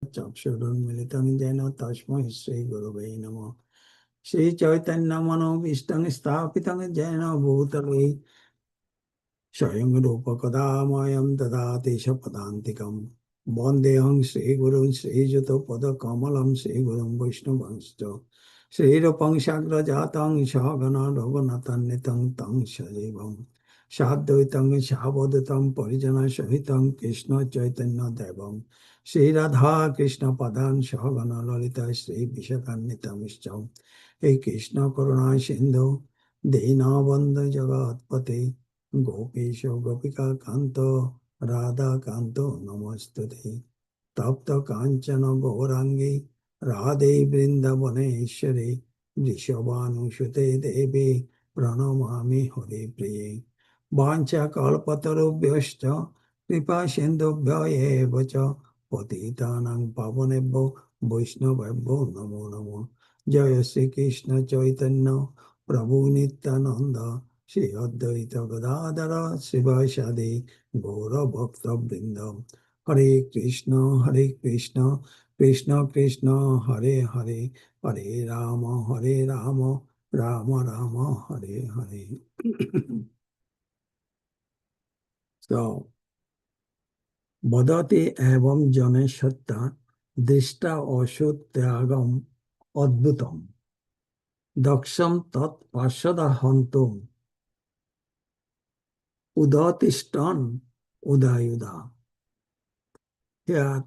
चक्षुरुन्मिलितं येन तस्मै श्रीगुरवे नमः। श्रीचैतन्यमनोभीष्टं स्थापितं येन भूतले स्वयं रूपकदा मह्यं ददाति स्वपदान्तिकं। वन्देऽहं श्रीगुरुं श्रीयुतपदकमलं श्रीगुरुं वैष्णवंश्च। श्रीरूपं साग्रजातं सहगणा रघुनाथान्वितं तं सजीवं साद्वैतं सावधूतं परिजनसहितं कृष्णचैतन्यदेवं श्रीराधा कृष्णपदान् सहगणा ललिता श्रीविशाखान्वितंश्च। हे कृष्ण करुणा सिन्धु दीनबन्धु जगत्पते गोपीश गोपिका कांत राधा कांतो नमस्तुते। तप्त कांचन गौरांगी राधे वृंदावनेश्वरी वृषभानुसुते देवी प्रणमामि हरिप्रिये। वाञ्छाकल्पतरुभ्यश्च कृपा सिन्धुभ्य एव च पतितानां पावनेभ्यो वैष्णवेभ्यो नमो नमः। जय श्री कृष्ण चैतन्य प्रभु नित्यानंद श्री अद्वैत गदाधर शिवासादि गौर भक्त वृंद। हरे कृष्ण कृष्ण कृष्ण हरे हरे हरे राम राम राम हरे हरे। So, बदति एवं जने सत्ता दृष्टा असुत्यागम अद्भुतम दक्षम तत्पार्षद हंतुम उदतिष्ठन उदायुधा। Here,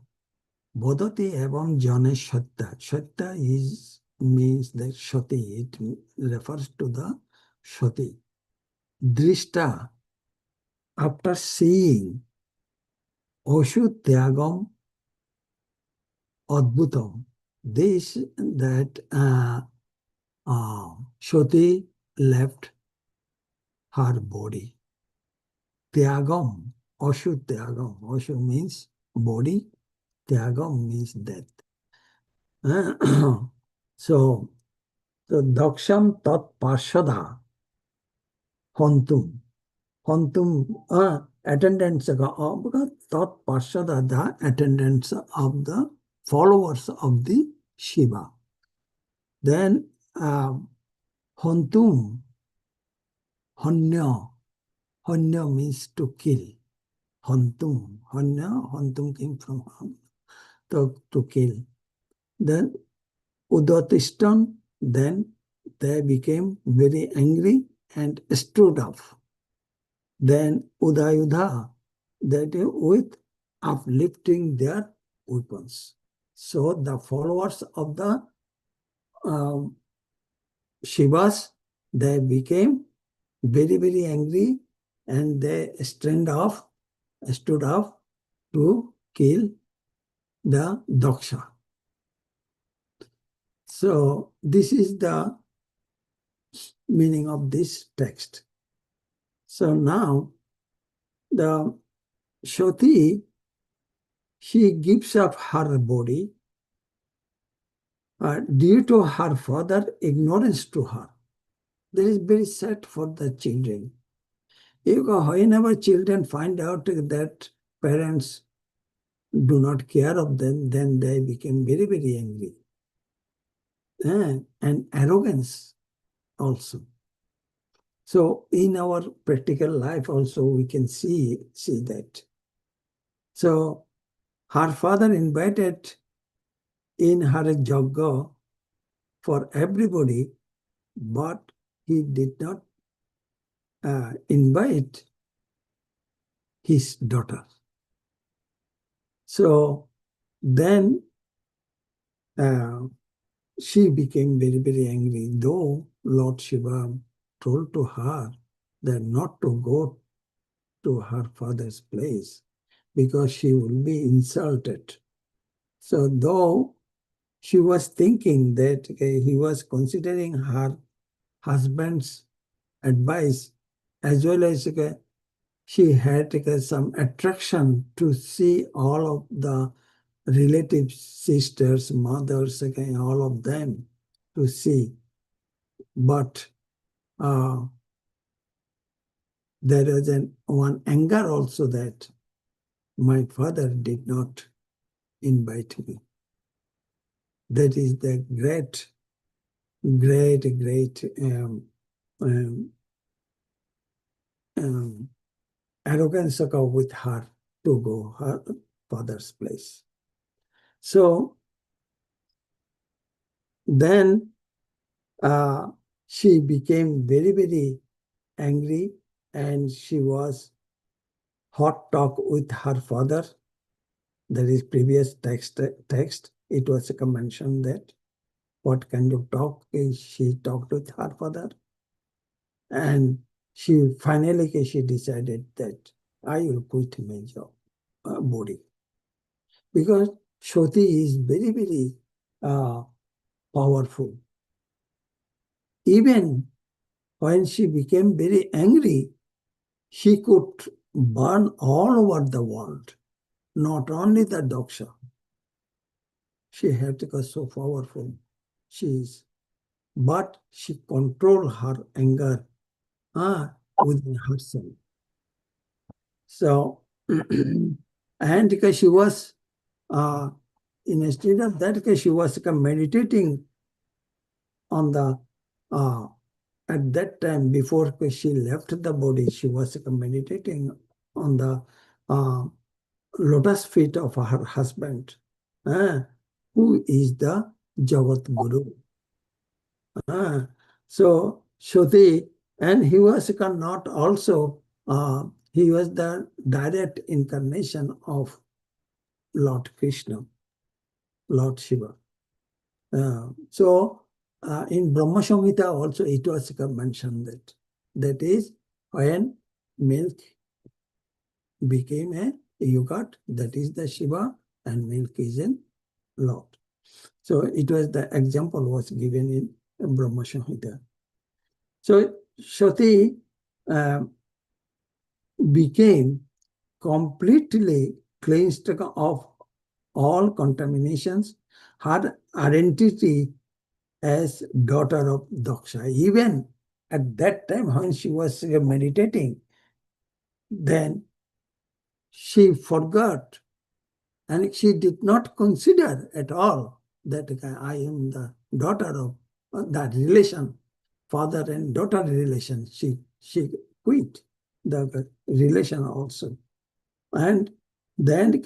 bodhati evam jane shatta. Shatta is means that shati. It refers to the shati. Drishta, after seeing oshu tyagam adbhutam, this that shati left her body. Tyagam, oshu tyagam. Oshu means body. Tyagam means death. So daksham tat parshada hontum. Hontum attendants because tat parshada, the attendants of the followers of the Shiva. Then hontum, hanya. Hanya means to kill. Hontum, hanya, hontum came from to kill. Then udatistan, then they became very angry and stood up. Then Udayudha, that is with uplifting their weapons. So the followers of the Shivas, they became very angry and they stood up to kill the Daksha. So this is the meaning of this text. So now the Shoti, she gives up her body due to her father ignorance to her. That is very sad for the children. Whenever children find out that parents do not care of them, then they become very angry. And arrogance also. So in our practical life also we can see that. So her father invited in her yajna for everybody, but he did not invite his daughter. So then she became very angry, though Lord Shiva told to her that not to go to her father's place because she will be insulted. So though she was thinking that he was considering her husband's advice, as well as she had some attraction to see all of the relatives, sisters, mothers, all of them to see. But there is one anger also that my father did not invite me. That is the great um, arrogance with her to go her father's place. So then she became very, very angry, and she was hot talk with her father. That is previous text. It was mentioned that what kind of talk she talked with her father. And she finally she decided that I will quit my job, body. Because Shoti is very, very powerful. Even when she became very angry, she could burn all over the world, not only the Daksha. She had become so powerful. She is. But she controlled her anger within herself. So, and because she was, instead of that, because she was meditating on the, at that time, before she left the body, she was meditating on the lotus feet of her husband, who is the Jagat Guru. So Shruti, and he was not also, he was the direct incarnation of Lord Krishna, Lord Shiva. In Brahma Samhita also it was mentioned that is when milk became a yogurt, that is the Shiva, and milk is in Lord. So it was the example was given in Brahma Samhita. So Shruti became completely cleansed of all contaminations, her identity as daughter of Daksha. Even at that time when she was meditating, then she forgot and she did not consider at all that I am the daughter of that relation, father and daughter relation. She quit the relation also. And then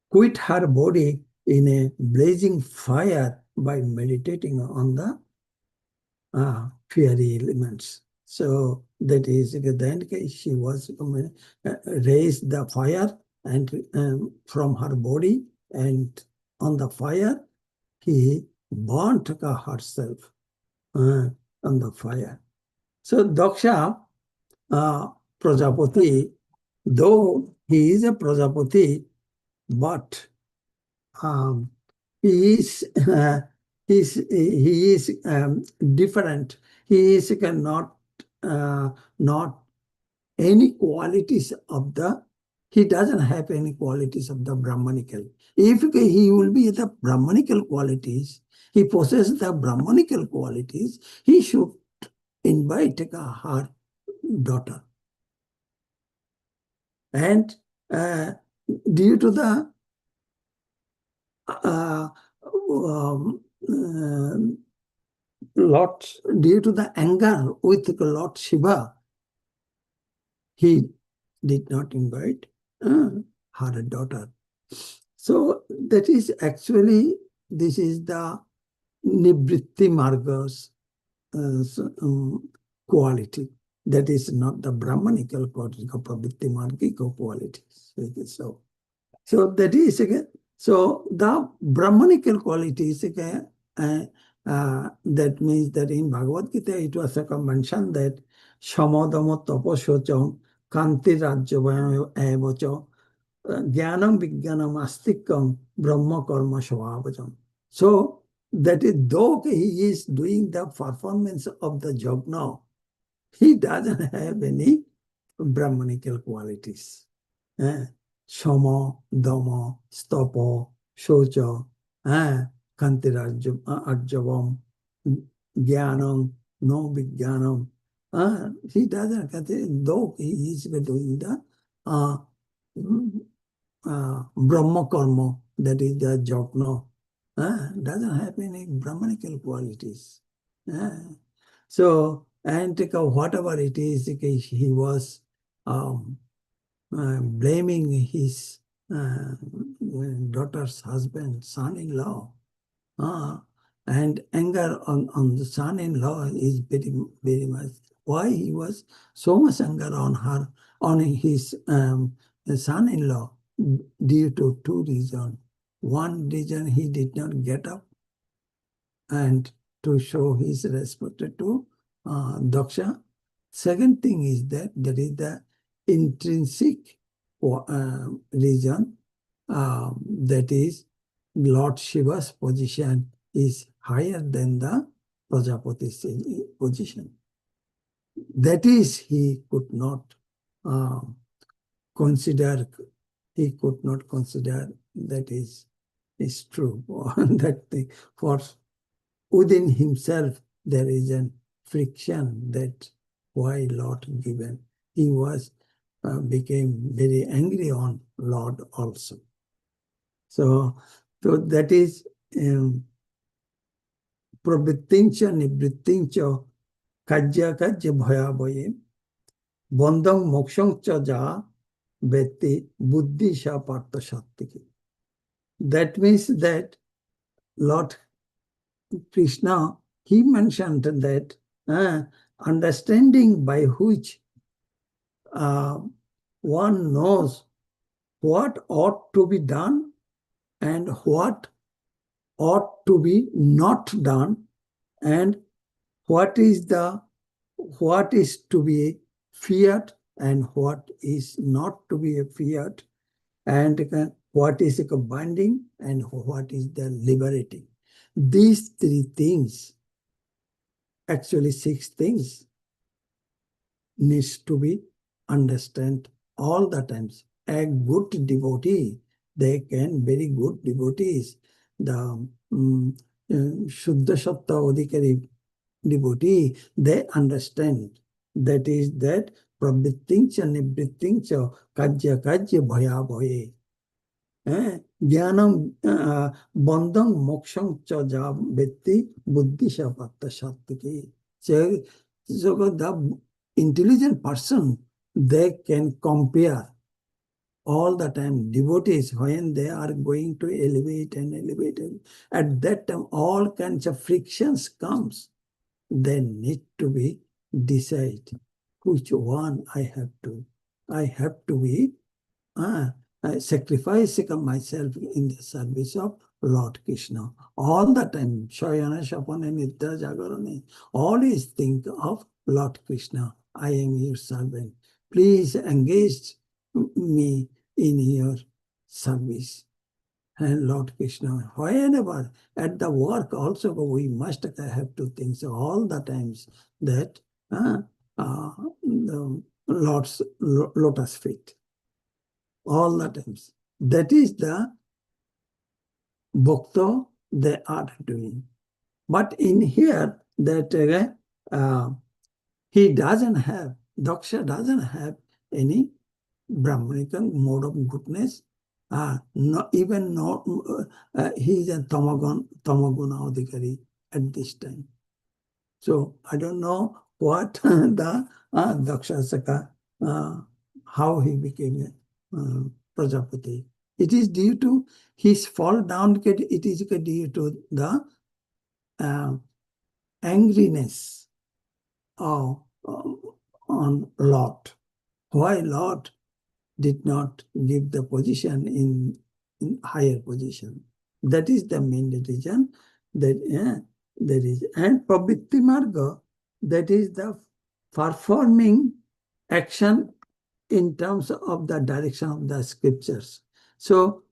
quit her body in a blazing fire by meditating on the fiery elements. So that is then she was raised the fire and from her body, and on the fire he burnt herself on the fire. So Daksha Prajapati, though he is a Prajapati, but um, he is he is different. He is not any qualities of the. He doesn't have any qualities of the Brahmanical. If he will be the Brahmanical qualities, he possesses the Brahmanical qualities, he should invite her daughter. And due to the Lord, due to the anger with Lord Shiva, he did not invite her daughter. So that is actually, this is the Nivritti Marga's quality. That is not the Brahmanical quality, the Pravritti Margika qualities. So that is again, so the Brahmanical qualities again, that means that in Bhagavad Gita it was mentioned that Shamadama Tapasocham Kanti Rajyavayam Evacha Jnanam Vijnanam Astikam Brahma Karma Svabhajam. So that is, though he is doing the performance of the yajna, he doesn't have any Brahmanical qualities. Shama, Dama, Stapa, Shocha, Kanti Arjavam, Jnanam, no Vijnanam. He doesn't, though he is doing the Brahma karma, that is the jogna, doesn't have any Brahmanical qualities. So, and whatever it is, he was um, blaming his daughter's husband, son-in-law. Uh, and anger on the son-in-law is very, very much. Why he was so much anger on her, on his son-in-law, due to two reasons. One reason, he did not get up and to show his respect to Daksha. Second thing is that there is the intrinsic reason, that is Lord Shiva's position is higher than the Prajapati's position. That is, he could not uh, consider, that is true. That thing, for within himself there is a friction, that why Lord given. He was became very angry on Lord also. So that is pravrittincha nivrittincha kajya kajya bhayabhaye bandham mokshang cha ja vetti buddhi sha partha sattiki. That means that Lord Krishna, he mentioned that understanding by which one knows what ought to be done and what ought to be not done, and what is to be feared and what is not to be feared, and what is binding and what is the liberating. These three things, actually 6 things, needs to be understand all the times. A good devotee, they can, very good devotees, the Shuddha Sattva Adhikari devotee, they understand. That is that pravrittincha nivrittincha kajya kajya bhaya bhaye. Jnanam bandham moksham cha ja vetti buddhi sapatta sattiki. So the intelligent person, they can compare all the time. Devotees, when they are going to elevate and elevate, at that time all kinds of frictions comes. They need to be decide which one I have to be sacrificing myself in the service of Lord Krishna. All the time, Shayana, Shapana, Nidra, Jagarani, always think of Lord Krishna. I am your servant. Please engage me in your service. And Lord Krishna, whenever at the work also, we must have to think all the times that the Lord's lotus feet. All the times. That is the bhakta they are doing. But in here, that he doesn't have, Daksha doesn't have any Brahmanical mode of goodness. Not even not, he is a tamaguna adhikari at this time. So I don't know what the Daksha Saka, how he became a Prajapati. It is due to his fall down, it is due to the angriness of, on Lord. Why Lord did not give the position in higher position? That is the main reason. That there is, and Pravritti Marga, that is the performing action in terms of the direction of the scriptures. So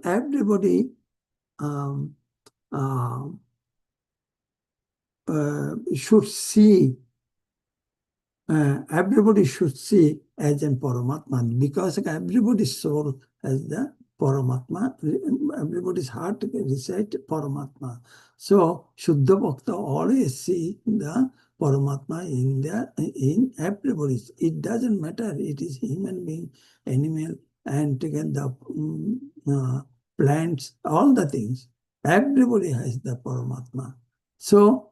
everybody should see, everybody should see as in Paramatma, because everybody's soul has the Paramatma, everybody's heart recite Paramatma. So Shuddha Bhakta always see the Paramatma in everybody's. It doesn't matter, it is human being, animal, and taken the plants, all the things. Everybody has the Paramatma. So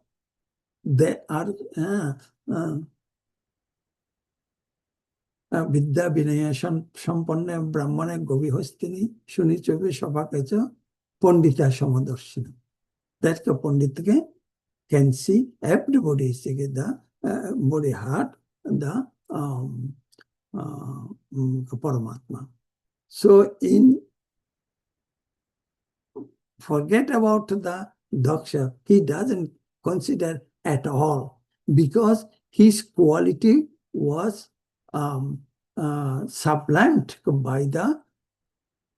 they are Vidya Vinaya Sampanne Brahmane Govihostini Shuni Chobe Shabakacha Pandita Samadarshina. That's the Pandita can see everybody is the body heart, the Paramatma. So forget about the Daksha. He doesn't consider at all because his quality was sublimed by the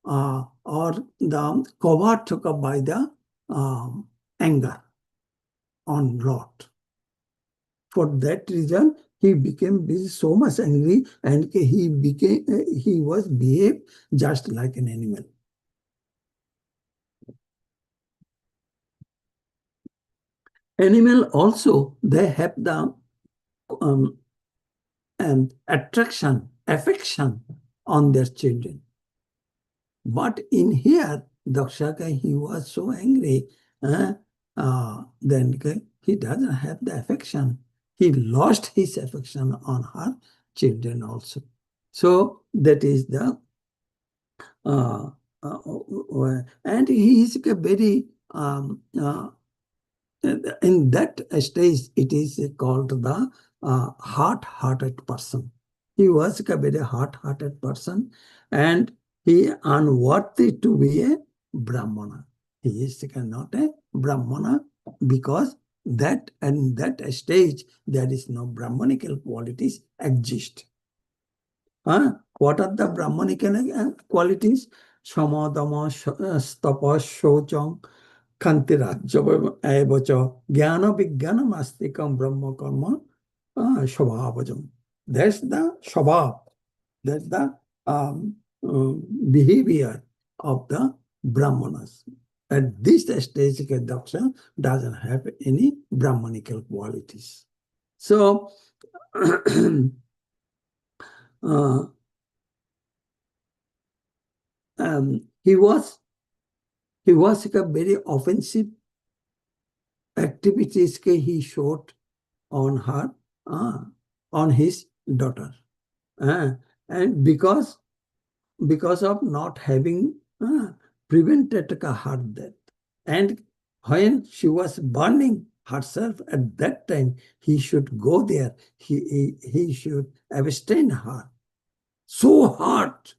or the covered by the anger on Lot. For that reason, he became so much angry, and he was behaved just like an animal. Animal also, they have the attraction, affection on their children. But in here, Dakshaka, he was so angry, then he doesn't have the affection. He lost his affection on her children also. So that is the, and he is a very, in that stage, it is called the hard-hearted person. He was a very hard-hearted person, and he unworthy to be a Brahmana. He is not a Brahmana because that and that stage there is no Brahmanical qualities exist. What are the Brahmanical qualities? Samadama, stapa, shocham, Kantirajya evacha, jnana vijnana mastikam brahma karma shabhavajam. That's the shabhav. That's the behavior of the Brahmanas. At this stage, Daksha doesn't have any Brahmanical qualities. So, he was a very offensive activities he showed on her, on his daughter. And because of not having prevented her death. And when she was burning herself at that time, he should go there. He should abstain her. So hard,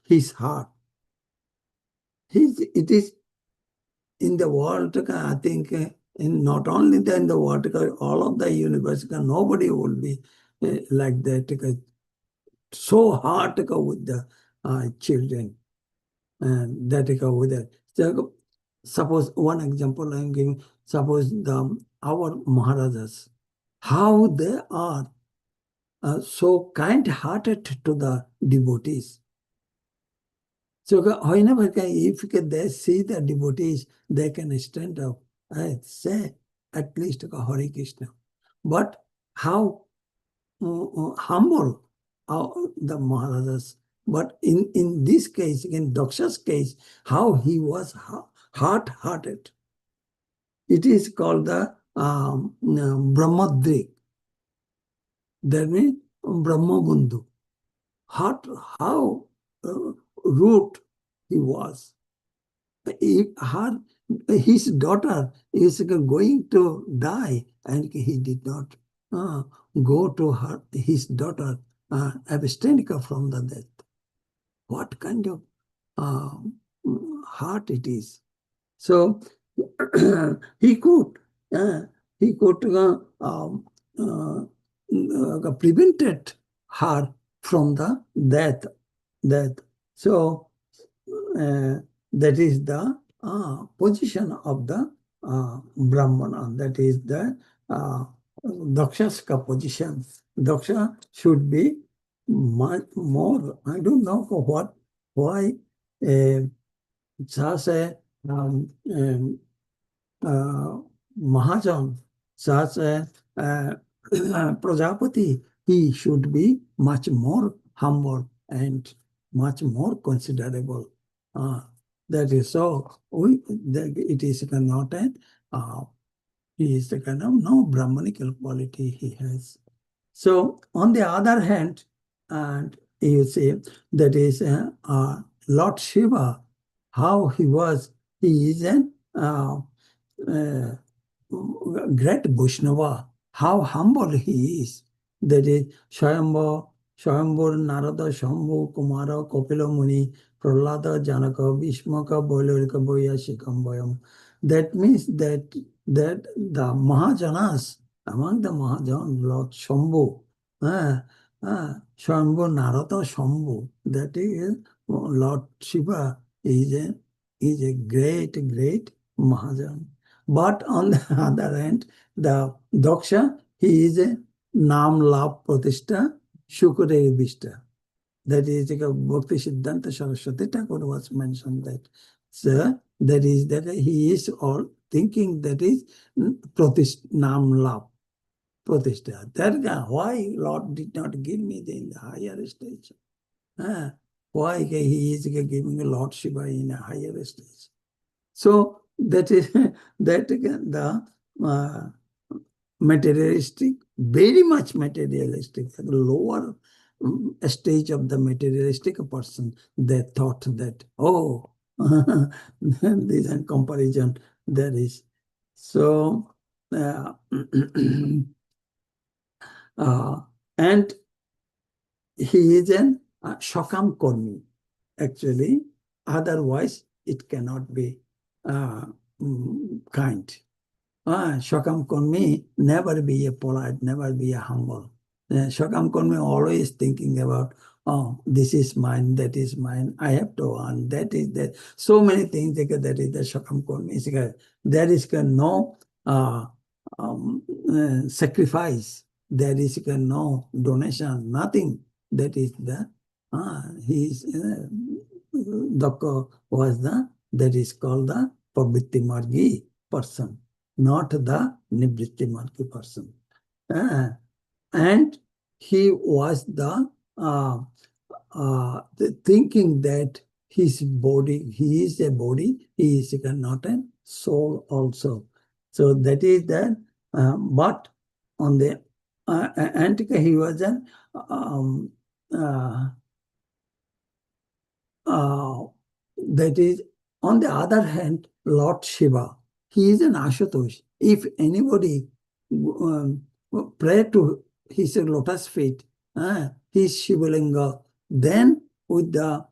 his heart. It is in the world, I think, in not only in the world, all of the universe, nobody will be like that. So hard with the children, and that with that. So, suppose one example I am giving. Suppose our Maharajas, how they are so kind-hearted to the devotees. So whenever if they see the devotees, they can stand up and say at least Hare Krishna. But how humble the Maharajas. But in this case, in Daksha's case, how he was hard-hearted. It is called the Brahmadrik. That means Brahmabandhu. How rude he was. His daughter is going to die, and he did not go to his daughter, abstain from the death. What kind of heart it is? So he could prevented her from the death. So that is the position of the Brahmana. That is the Daksha's position. Daksha should be much more. I don't know why such a Mahajan, such a Prajapati, he should be much more humble and much more considerable. That is so. It is not a. He is the kind of no Brahmanical quality he has. So on the other hand, and you see that is Lord Shiva, how he was. He is an uh, great Vaishnava, how humble he is. That is Swayambhur, Narada, Shambhu, Kumara, Kapila Muni, Prahlada, Janaka, Bhishmaka, Boilerika, Boyashikam, Boyam. That means that the Mahajanas, among the Mahajan, Lord Shambhu, Swayambhur, Narada, Shambhu, that is Lord Shiva is a great Mahajan. But on the other hand, the Daksha, he is a Nam Lab Pratishtha Shukre Vishta. That is like a Bhakti Siddhanta Saraswati Thakur was mentioned that. So that is that he is all thinking that is Nam Lab Pratishtha. That why Lord did not give me in the higher stage? Why he is giving a Lord Shiva in a higher stage? So that is that the materialistic, very much materialistic, the lower stage of the materialistic person, they thought that, oh, this is comparison there is. So, and he is an Shakam Kormi, actually. Otherwise, it cannot be kind. Shakam Konmi never be a polite, never be a humble. Shakam Konmi always thinking about, oh, this is mine, that is mine, I have to earn, that is that. So many things that is the Shakam Konmi. There is no sacrifice, there is no donation, nothing. That is the, his, was the, that is called the Pavritti Margi person, not the Nivritti Margi person. And he was the thinking that his body, he is a body, he is not a soul also. So that is that, but on the Antica, he was an that is, on the other hand, Lord Shiva, he is an Ashutosh. If anybody pray to his lotus feet, his Shivalinga, then with the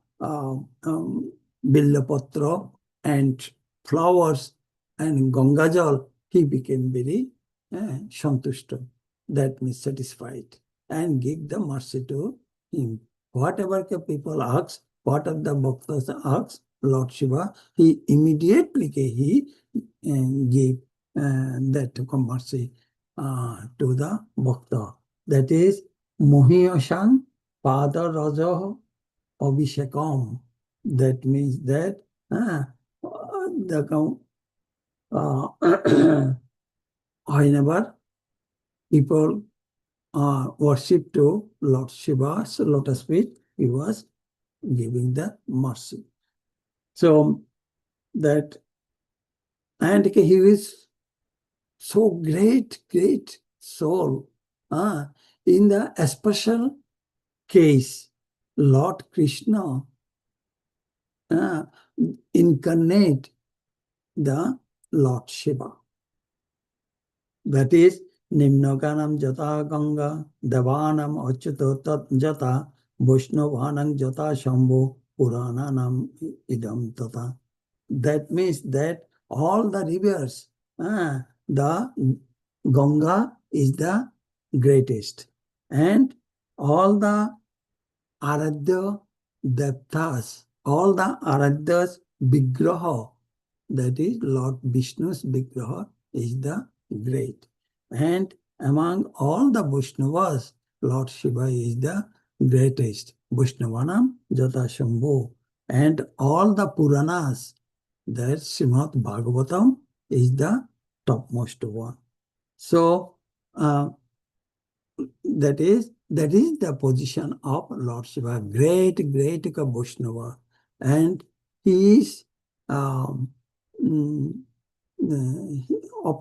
Billapatra and flowers and Gangajal, he became very Santushta. That means satisfied, and give the mercy to him. Whatever the people ask, whatever the bhaktas ask, Lord Shiva, he immediately he gave that mercy to the bhakta. That is Mohiyashan Pada Raja Abhishekam. That means that whenever people worship to Lord Shiva's lotus feet, he was giving the mercy. So that, and he is so great soul. In the special case, Lord Krishna incarnate the Lord Shiva. That is Nimnaganam Jata Ganga, Devanam Achyuta Tat Jata, Vaishnavanam Jata Shambhu, Purananam Idam Tata. That means that all the rivers, the Ganga is the greatest, and all the Aradhya Devtas, all the Aradhya's Vigraha, that is Lord Vishnu's Vigraha, is the great. And among all the Vaishnavas, Lord Shiva is the greatest. Vaishnavanam Jata Shambhu. And all the Puranas, that Srimad Bhagavatam is the topmost one. So, that is that is the position of Lord Shiva, great Vaishnava. And he is, of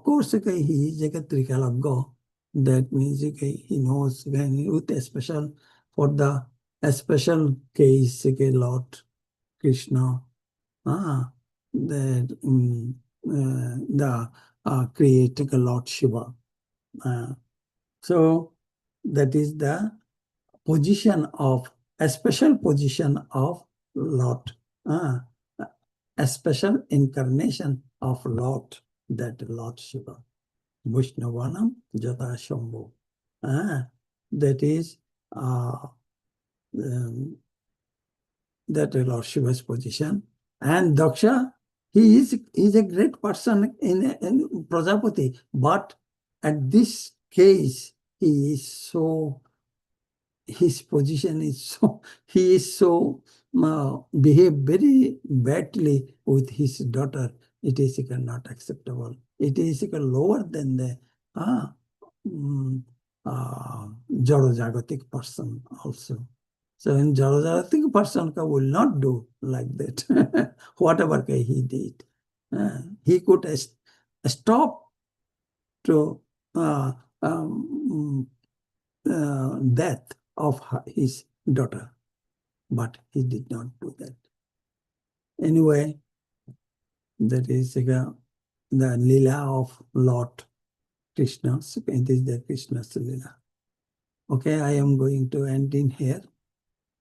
course, he is a Trikalagga. That means he knows with a special, for the a special case, Lord Krishna, the creator Lord Shiva. So that is the position of, a special position of Lord, a special incarnation of Lord, that Lord Shiva. Vishnavanam Jata Shambhu. That is that Lord Shiva's position. And Daksha, he is a great person in Prajapati, but at this case, he is so, his position is so, he is so, behave very badly with his daughter. It is not acceptable. It is lower than the Jaro-Jagatic person also. So in Jaro-Jagatic person will not do like that. Whatever he did. He could stop to death of his daughter, but he did not do that. Anyway, that is the Leela of Lord Krishna. It is the Krishna's Leela. Okay, I am going to end in here.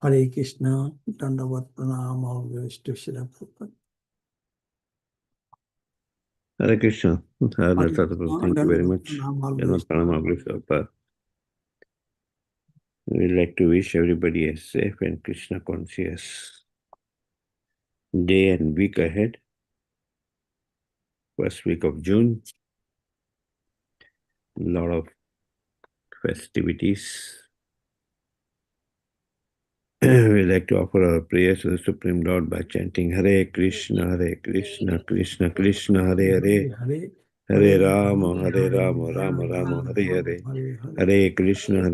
Hare Krishna, Dandavat Pranam, all goes to Srila Prabhupada. Hare Krishna. Thank you very much. We'd like to wish everybody a safe and Krishna conscious day and week ahead. First week of June. A lot of festivities. We like to offer our prayers to the Supreme Lord by chanting Hare Krishna, Krishna Krishna, Hare Hare, Hare Rama, Rama Rama, Hare Hare, Hare Krishna,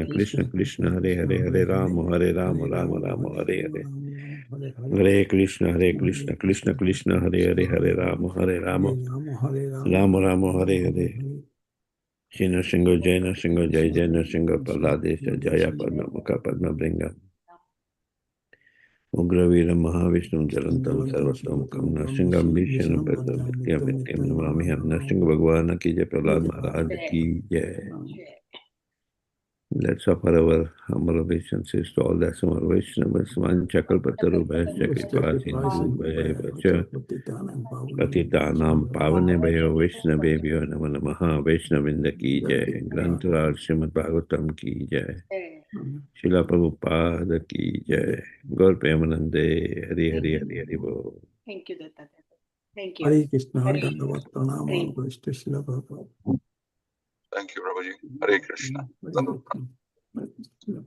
Krishna Krishna, Hare Hare, Hare Rama, Rama Rama, Hare Hare, Hare Krishna, Krishna Krishna, Hare Hare, Hare Rama, Rama Rama, Hare Hare. Shina Shingo Jaina Shingo Jai Jaina Shingo Paladesha Jaya Padma Mukha Padma Bringa Ugravira Mahavishnu Jalantam Sarvatomukam Narsingam Vishanam Pratyam Namamiham Narsingh Bhagwana Ki Jai Prahlad Maharaj Ki Jai. Let's offer our humble obeisances to all the Asama Vaishnavas, Vanchakalpataru Bhaisya Kripa Sindhu Bhaya Patitanam Pavane Bhayo Vaishnavebhyo Namo Namaha Vaishnavinda Ki Jai. Grantaraj Srimad Bhagavatam Ki Jai. Srila Prabhupada Ki Jai. Gaur Premanande. Hari Hari Hari Hari Bo. Thank you, Datta. Thank you. Hare Krishna, Dandavat Pranam, all goes to Srila Prabhupada. Thank you, Prabhuji. Hare Krishna. Hare Krishna.